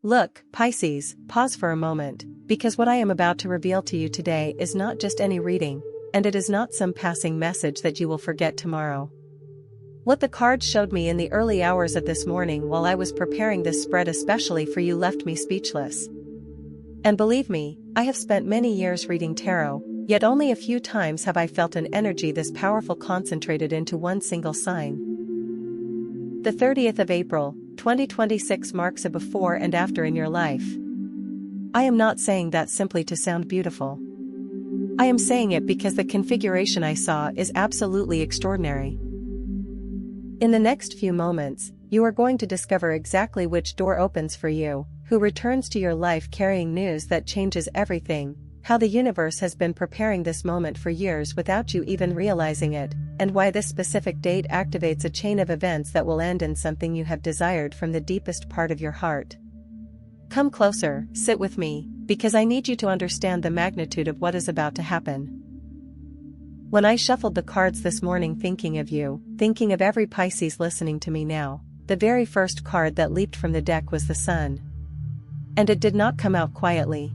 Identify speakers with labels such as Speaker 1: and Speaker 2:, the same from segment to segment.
Speaker 1: Look, Pisces, pause for a moment, because what I am about to reveal to you today is not just any reading, and it is not some passing message that you will forget tomorrow. What the cards showed me in the early hours of this morning while I was preparing this spread especially for you left me speechless. And believe me, I have spent many years reading tarot, yet only a few times have I felt an energy this powerful concentrated into one single sign. The 30th of April, 2026 marks a before and after in your life. I am not saying that simply to sound beautiful. I am saying it because the configuration I saw is absolutely extraordinary. In the next few moments, you are going to discover exactly which door opens for you, who returns to your life carrying news that changes everything, how the universe has been preparing this moment for years without you even realizing it, and why this specific date activates a chain of events that will end in something you have desired from the deepest part of your heart. Come closer, sit with me, because I need you to understand the magnitude of what is about to happen. When I shuffled the cards this morning thinking of you, thinking of every Pisces listening to me now, the very first card that leaped from the deck was the Sun. And it did not come out quietly.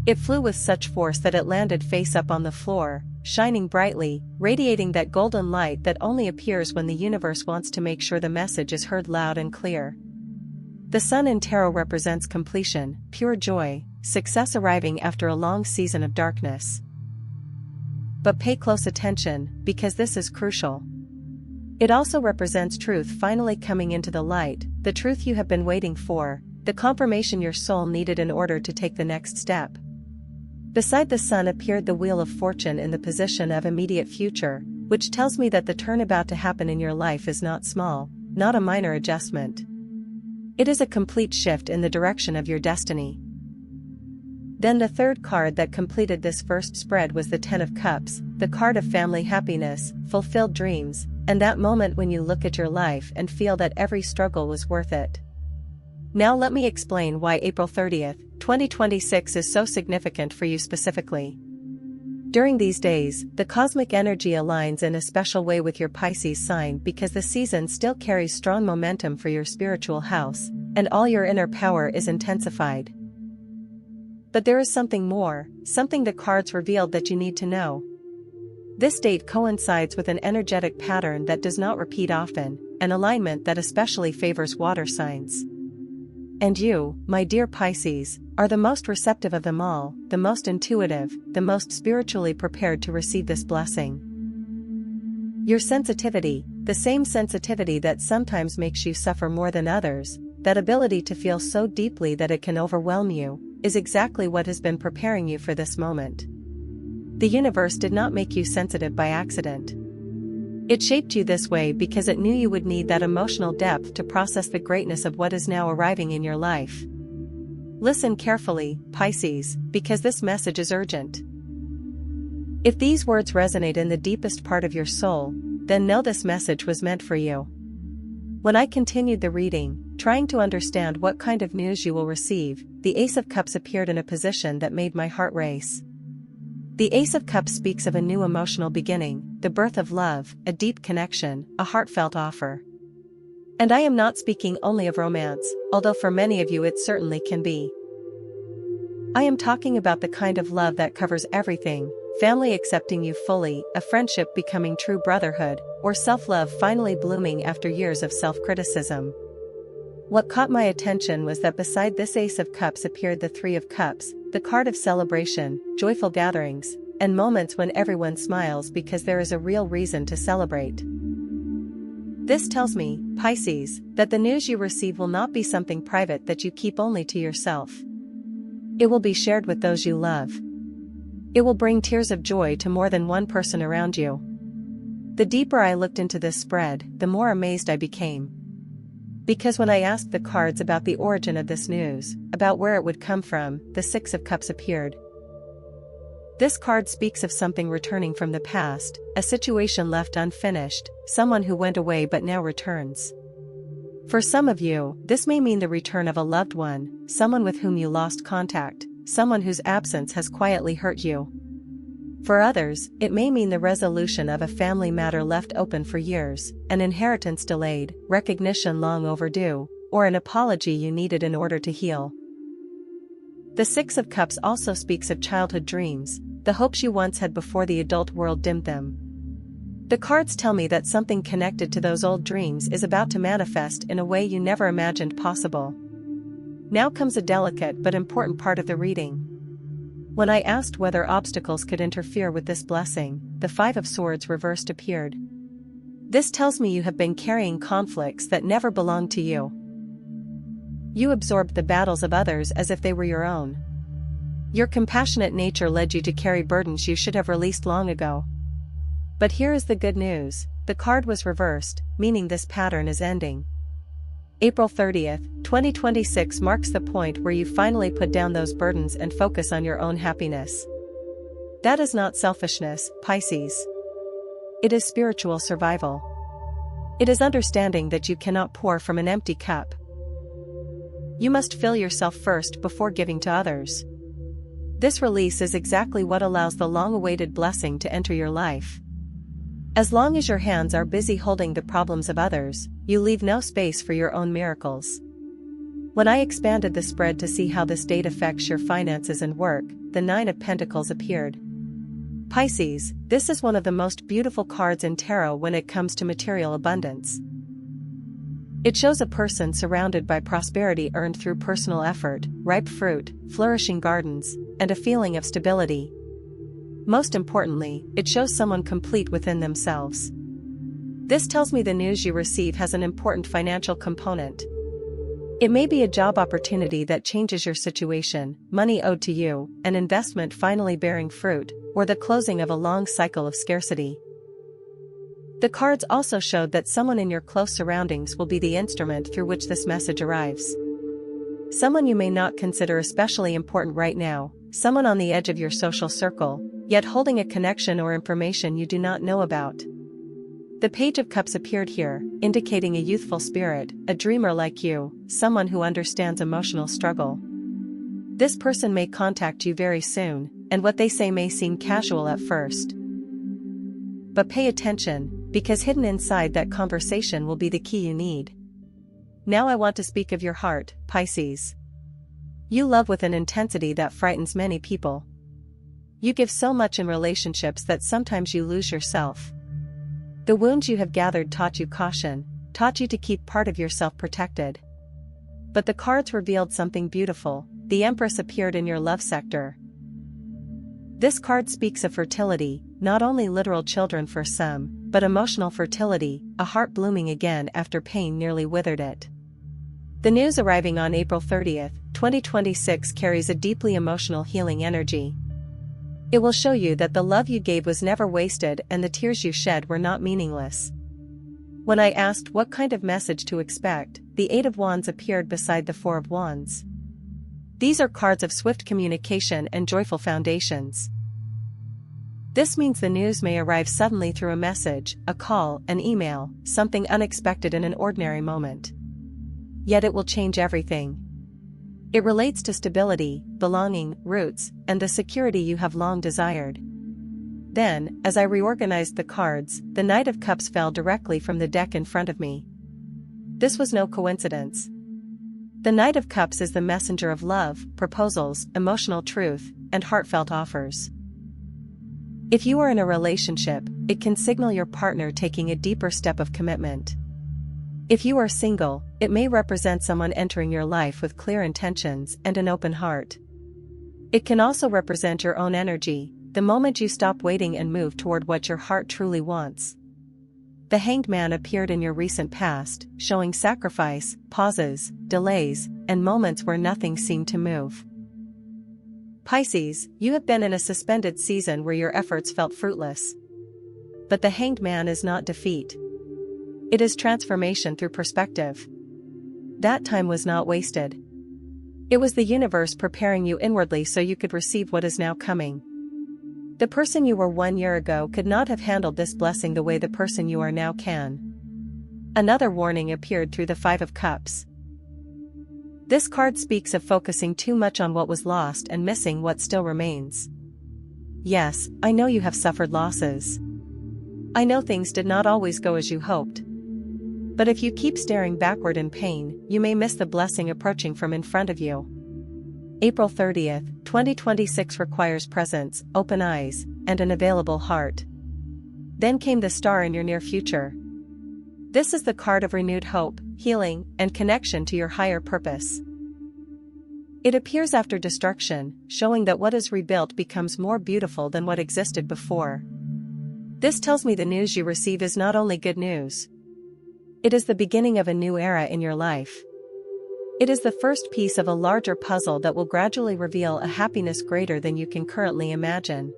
Speaker 1: It flew with such force that it landed face up on the floor, shining brightly, radiating that golden light that only appears when the universe wants to make sure the message is heard loud and clear. The Sun in tarot represents completion, pure joy, success arriving after a long season of darkness. But pay close attention, because this is crucial. It also represents truth finally coming into the light, the truth you have been waiting for, the confirmation your soul needed in order to take the next step. Beside the Sun appeared the Wheel of Fortune in the position of immediate future, which tells me that the turn about to happen in your life is not small, not a minor adjustment. It is a complete shift in the direction of your destiny. Then the third card that completed this first spread was the Ten of Cups, the card of family happiness, fulfilled dreams, and that moment when you look at your life and feel that every struggle was worth it. Now let me explain why April 30th, 2026 is so significant for you specifically. During these days, the cosmic energy aligns in a special way with your Pisces sign because the season still carries strong momentum for your spiritual house, and all your inner power is intensified. But there is something more, something the cards revealed that you need to know. This date coincides with an energetic pattern that does not repeat often, an alignment that especially favors water signs. And you, my dear Pisces, are the most receptive of them all, the most intuitive, the most spiritually prepared to receive this blessing. Your sensitivity, the same sensitivity that sometimes makes you suffer more than others, that ability to feel so deeply that it can overwhelm you, is exactly what has been preparing you for this moment. The universe did not make you sensitive by accident. It shaped you this way because it knew you would need that emotional depth to process the greatness of what is now arriving in your life. Listen carefully, Pisces, because this message is urgent. If these words resonate in the deepest part of your soul, then know this message was meant for you. When I continued the reading, trying to understand what kind of news you will receive, the Ace of Cups appeared in a position that made my heart race. The Ace of Cups speaks of a new emotional beginning, the birth of love, a deep connection, a heartfelt offer. And I am not speaking only of romance, although for many of you it certainly can be. I am talking about the kind of love that covers everything, family accepting you fully, a friendship becoming true brotherhood, or self-love finally blooming after years of self-criticism. What caught my attention was that beside this Ace of Cups appeared the Three of Cups, the card of celebration, joyful gatherings, and moments when everyone smiles because there is a real reason to celebrate. This tells me, Pisces, that the news you receive will not be something private that you keep only to yourself. It will be shared with those you love. It will bring tears of joy to more than one person around you. The deeper I looked into this spread, the more amazed I became. Because when I asked the cards about the origin of this news, about where it would come from, the Six of Cups appeared. This card speaks of something returning from the past, a situation left unfinished, someone who went away but now returns. For some of you, this may mean the return of a loved one, someone with whom you lost contact, someone whose absence has quietly hurt you. For others, it may mean the resolution of a family matter left open for years, an inheritance delayed, recognition long overdue, or an apology you needed in order to heal. The Six of Cups also speaks of childhood dreams, the hopes you once had before the adult world dimmed them. The cards tell me that something connected to those old dreams is about to manifest in a way you never imagined possible. Now comes a delicate but important part of the reading. When I asked whether obstacles could interfere with this blessing, the Five of Swords reversed appeared. This tells me you have been carrying conflicts that never belonged to you. You absorbed the battles of others as if they were your own. Your compassionate nature led you to carry burdens you should have released long ago. But here is the good news, the card was reversed, meaning this pattern is ending. April 30th, 2026 marks the point where you finally put down those burdens and focus on your own happiness. That is not selfishness, Pisces. It is spiritual survival. It is understanding that you cannot pour from an empty cup. You must fill yourself first before giving to others. This release is exactly what allows the long-awaited blessing to enter your life. As long as your hands are busy holding the problems of others, you leave no space for your own miracles. When I expanded the spread to see how this date affects your finances and work, the Nine of Pentacles appeared. Pisces, this is one of the most beautiful cards in tarot when it comes to material abundance. It shows a person surrounded by prosperity earned through personal effort, ripe fruit, flourishing gardens, and a feeling of stability. Most importantly, it shows someone complete within themselves. This tells me the news you receive has an important financial component. It may be a job opportunity that changes your situation, money owed to you, an investment finally bearing fruit, or the closing of a long cycle of scarcity. The cards also showed that someone in your close surroundings will be the instrument through which this message arrives. Someone you may not consider especially important right now, someone on the edge of your social circle, yet holding a connection or information you do not know about. The Page of Cups appeared here, indicating a youthful spirit, a dreamer like you, someone who understands emotional struggle. This person may contact you very soon, and what they say may seem casual at first. But pay attention, because hidden inside that conversation will be the key you need. Now I want to speak of your heart, Pisces. You love with an intensity that frightens many people. You give so much in relationships that sometimes you lose yourself. The wounds you have gathered taught you caution, taught you to keep part of yourself protected. But the cards revealed something beautiful. The Empress appeared in your love sector. This card speaks of fertility, not only literal children for some, but emotional fertility, a heart blooming again after pain nearly withered it. The news arriving on April 30th, 2026 carries a deeply emotional healing energy. It will show you that the love you gave was never wasted and the tears you shed were not meaningless. When I asked what kind of message to expect, the Eight of Wands appeared beside the Four of Wands. These are cards of swift communication and joyful foundations. This means the news may arrive suddenly through a message, a call, an email, something unexpected in an ordinary moment. Yet it will change everything. It relates to stability, belonging, roots, and the security you have long desired. Then, as I reorganized the cards, the Knight of Cups fell directly from the deck in front of me. This was no coincidence. The Knight of Cups is the messenger of love, proposals, emotional truth, and heartfelt offers. If you are in a relationship, it can signal your partner taking a deeper step of commitment. If you are single, it may represent someone entering your life with clear intentions and an open heart. It can also represent your own energy, the moment you stop waiting and move toward what your heart truly wants. The Hanged Man appeared in your recent past, showing sacrifice, pauses, delays, and moments where nothing seemed to move. Pisces, you have been in a suspended season where your efforts felt fruitless. But the Hanged Man is not defeat. It is transformation through perspective. That time was not wasted. It was the universe preparing you inwardly so you could receive what is now coming. The person you were 1 year ago could not have handled this blessing the way the person you are now can. Another warning appeared through the Five of Cups. This card speaks of focusing too much on what was lost and missing what still remains. Yes, I know you have suffered losses. I know things did not always go as you hoped. But if you keep staring backward in pain, you may miss the blessing approaching from in front of you. April 30th, 2026 requires presence, open eyes, and an available heart. Then came the star in your near future. This is the card of renewed hope, healing, and connection to your higher purpose. It appears after destruction, showing that what is rebuilt becomes more beautiful than what existed before. This tells me the news you receive is not only good news. It is the beginning of a new era in your life. It is the first piece of a larger puzzle that will gradually reveal a happiness greater than you can currently imagine.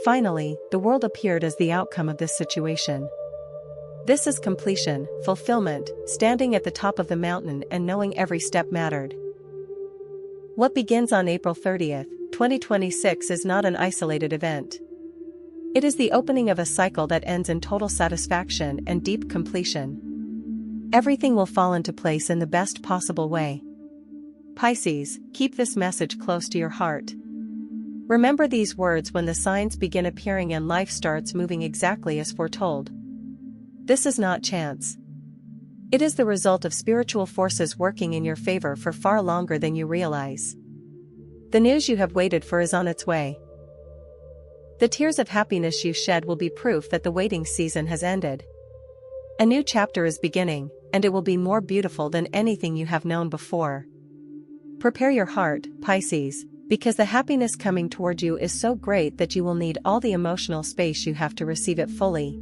Speaker 1: Finally, the world appeared as the outcome of this situation. This is completion, fulfillment, standing at the top of the mountain and knowing every step mattered. What begins on April 30th, 2026 is not an isolated event. It is the opening of a cycle that ends in total satisfaction and deep completion. Everything will fall into place in the best possible way. Pisces, keep this message close to your heart. Remember these words when the signs begin appearing and life starts moving exactly as foretold. This is not chance. It is the result of spiritual forces working in your favor for far longer than you realize. The news you have waited for is on its way. The tears of happiness you shed will be proof that the waiting season has ended. A new chapter is beginning, and it will be more beautiful than anything you have known before. Prepare your heart, Pisces, because the happiness coming toward you is so great that you will need all the emotional space you have to receive it fully.